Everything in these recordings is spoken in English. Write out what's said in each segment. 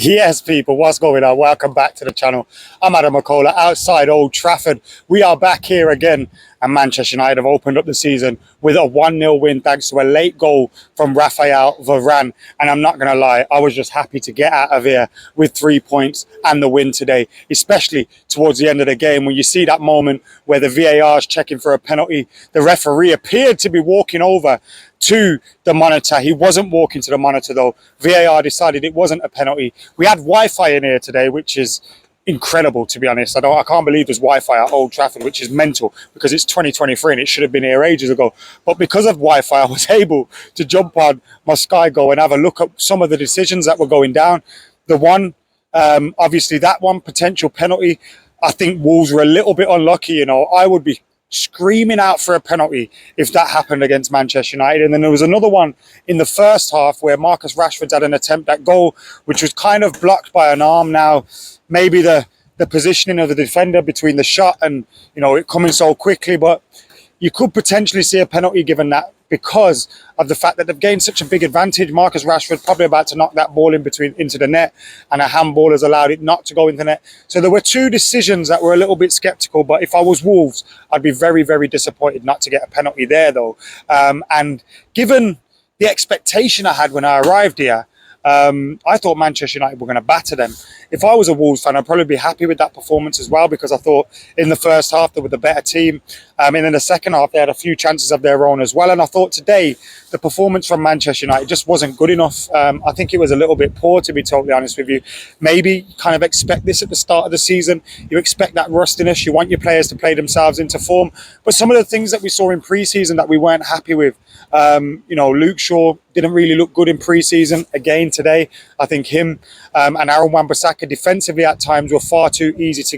Yes, people, what's going on? Welcome back to the channel. I'm AdamMcKola outside Old Trafford. We are back here again, and Manchester United have opened up the season with a 1-0 win thanks to a late goal from Raphael Varane. And I'm not going to lie, I was just happy to get out of here with 3 points and the win today, especially towards the end of the game when you see that moment where the VAR is checking for a penalty. The referee appeared to be walking over to the monitor. He wasn't walking to the monitor though. VAR decided it wasn't a penalty. We had Wi-Fi in here today, which is incredible, to be honest. I can't believe there's Wi-Fi at Old Trafford, which is mental because it's 2023 and it should have been here ages ago. But because of Wi-Fi, I was able to jump on my Sky Go and have a look at some of the decisions that were going down. The one, obviously that one, potential penalty. I think Wolves were a little bit unlucky. You know, I would be screaming out for a penalty if that happened against Manchester United. And then there was another one in the first half where Marcus Rashford had an attempt at goal, which was kind of blocked by an arm. Now, maybe the positioning of the defender between the shot and, you know, it coming so quickly, but you could potentially see a penalty given that because of the fact that they've gained such a big advantage. Marcus Rashford probably about to knock that ball into the net, and a handball has allowed it not to go into the net. So there were two decisions that were a little bit sceptical, but if I was Wolves, I'd be very, very disappointed not to get a penalty there though. And given the expectation I had when I arrived here, I thought Manchester United were going to batter them. If I was a Wolves fan, I'd probably be happy with that performance as well, because I thought in the first half they were the better team. And in the second half, they had a few chances of their own as well. And I thought today, the performance from Manchester United just wasn't good enough. I think it was a little bit poor, to be totally honest with you. Maybe kind of expect this at the start of the season. You expect that rustiness. You want your players to play themselves into form. But some of the things that we saw in pre-season that we weren't happy with, you know, Luke Shaw didn't really look good in pre-season. Again, today, I think him and Aaron Wan-Bissaka defensively at times were far too easy to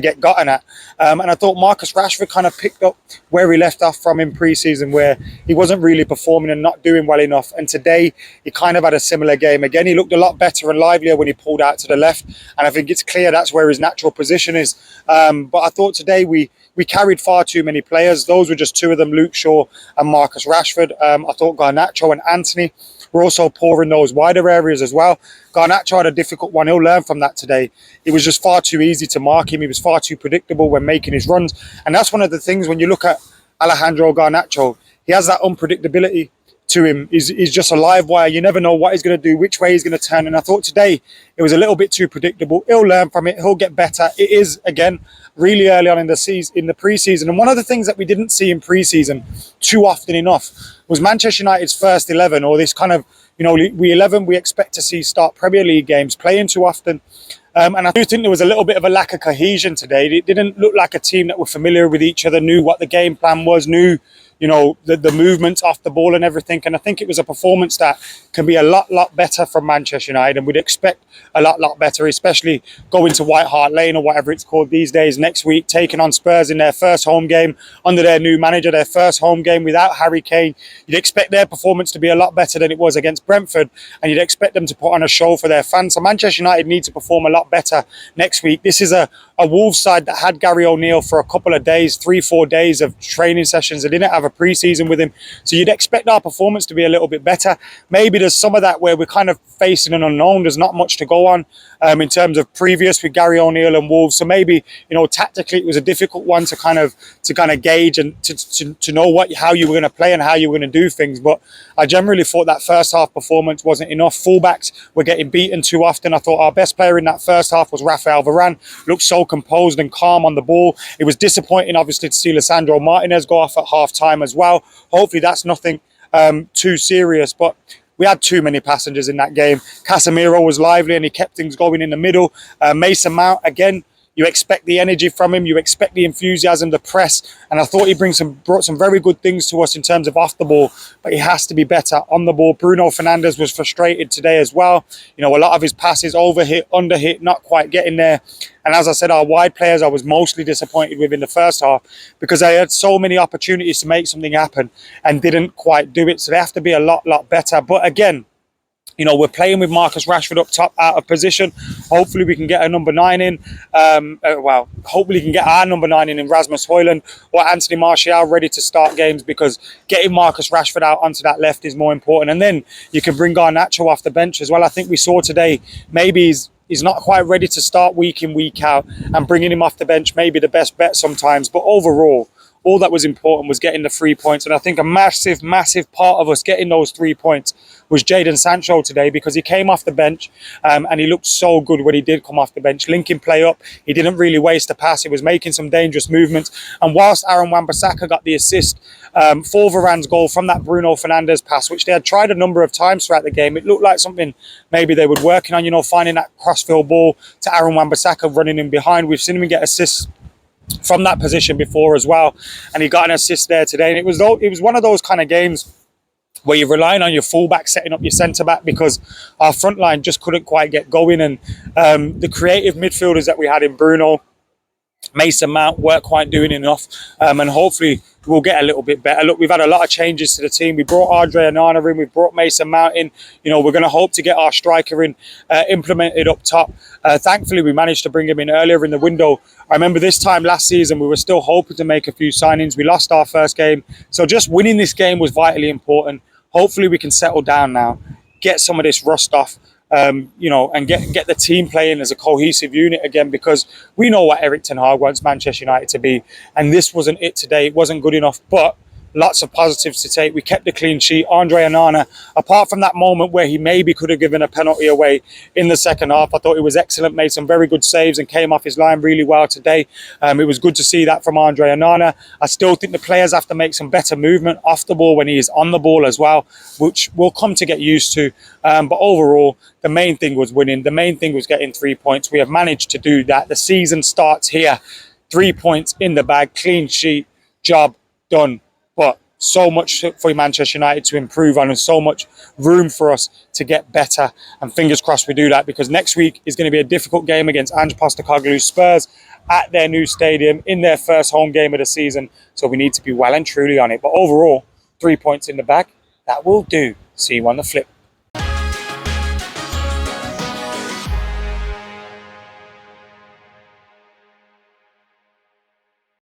get gotten at. And I thought Marcus Rashford kind of picked up where he left off from in pre-season, where he wasn't really performing and not doing well enough. And today, he kind of had a similar game. Again, he looked a lot better and livelier when he pulled out to the left. And I think it's clear that's where his natural position is. But I thought today we carried far too many players. Those were just two of them, Luke Shaw and Marcus Rashford. I thought Garnacho and Anthony were also poor in those wider areas as well. Garnacho had a difficult one. He'll learn from that today. It was just far too easy to mark him. He was far too predictable when making his runs. And that's one of the things when you look at Alejandro Garnacho, he has that unpredictability to him. He's just a live wire. You never know what he's going to do, which way he's going to turn. And I thought today it was a little bit too predictable. He'll learn from it. He'll get better. It is, again, really early on in the season, in the pre-season. And one of the things that we didn't see in pre-season too often enough was Manchester United's first 11, or this kind of, you know, we expect to see start Premier League games playing too often. And I do think there was a little bit of a lack of cohesion today. It didn't look like a team that were familiar with each other, knew what the game plan was, knew, you know, the movements off the ball and everything. And I think it was a performance that can be a lot better from Manchester United, and we'd expect a lot better, especially going to White Hart Lane or whatever it's called these days next week, taking on Spurs in their first home game under their new manager, their first home game without Harry Kane. You'd expect their performance to be a lot better than it was against Brentford, and you'd expect them to put on a show for their fans. So Manchester United need to perform a lot better next week. This is a Wolves side that had Gary O'Neill for a couple of days, 3-4 days of training sessions. They didn't have a pre-season with him, so you'd expect our performance to be a little bit better. Maybe there's some of that where we're kind of facing an unknown. There's not much to go on in terms of previous with Gary O'Neill and Wolves. So maybe, you know, tactically it was a difficult one to kind of gauge and to know how you were going to play and how you were going to do things. But I generally thought that first half performance wasn't enough. Fullbacks were getting beaten too often. I thought our best player in that first half was Raphael Varane. Looked so composed and calm on the ball. It was disappointing, obviously, to see Lisandro Martinez go off at half time as well. Hopefully that's nothing too serious, but we had too many passengers in that game. Casemiro was lively and he kept things going in the middle. Mason Mount, again, you expect the energy from him. You expect the enthusiasm, the press. And I thought he brought some very good things to us in terms of off the ball, but he has to be better on the ball. Bruno Fernandes was frustrated today as well. You know, a lot of his passes overhit, underhit, not quite getting there. And as I said, our wide players I was mostly disappointed with in the first half because they had so many opportunities to make something happen and didn't quite do it. So they have to be a lot better. But again, We're playing with Marcus Rashford up top, out of position. Hopefully we can get a number 9 in. Hopefully we can get our number 9 in Rasmus Højlund or Anthony Martial ready to start games, because getting Marcus Rashford out onto that left is more important. And then you can bring Garnacho off the bench as well. I think we saw today maybe he's not quite ready to start week in, week out, and bringing him off the bench may be the best bet sometimes. But overall, all that was important was getting the 3 points. And I think a massive, massive part of us getting those 3 points was Jadon Sancho today, because he came off the bench and he looked so good when he did come off the bench. Linking play up, he didn't really waste a pass. He was making some dangerous movements. And whilst Aaron Wan-Bissaka got the assist for Varane's goal from that Bruno Fernandes pass, which they had tried a number of times throughout the game, it looked like something maybe they were working on, finding that crossfield ball to Aaron Wan-Bissaka running in behind. We've seen him get assists from that position before as well, and he got an assist there today. And it was one of those kind of games where you're relying on your fullback setting up your centre back, because our front line just couldn't quite get going. And the creative midfielders that we had in Bruno, Mason Mount, weren't quite doing enough, and hopefully we'll get a little bit better. Look, we've had a lot of changes to the team. We brought Andre Onana in, we brought Mason Mount in. We're going to hope to get our striker in, implemented up top. Thankfully, we managed to bring him in earlier in the window. I remember this time last season, we were still hoping to make a few signings. We lost our first game. So just winning this game was vitally important. Hopefully we can settle down now, get some of this rust off, and get the team playing as a cohesive unit again, because we know what Erik ten Hag wants Manchester United to be, and this wasn't it today. It wasn't good enough, but lots of positives to take. We kept the clean sheet. Andre Onana, apart from that moment where he maybe could have given a penalty away in the second half, I thought he was excellent, made some very good saves and came off his line really well today. It was good to see that from Andre Onana. I still think the players have to make some better movement off the ball when he is on the ball as well, which we'll come to get used to. But overall, the main thing was winning. The main thing was getting 3 points. We have managed to do that. The season starts here. 3 points in the bag, clean sheet, job done. But so much for Manchester United to improve on, and so much room for us to get better. And fingers crossed we do that, because next week is going to be a difficult game against Ange Postecoglou's Spurs at their new stadium in their first home game of the season. So we need to be well and truly on it. But overall, 3 points in the bag, that will do. See you on the flip.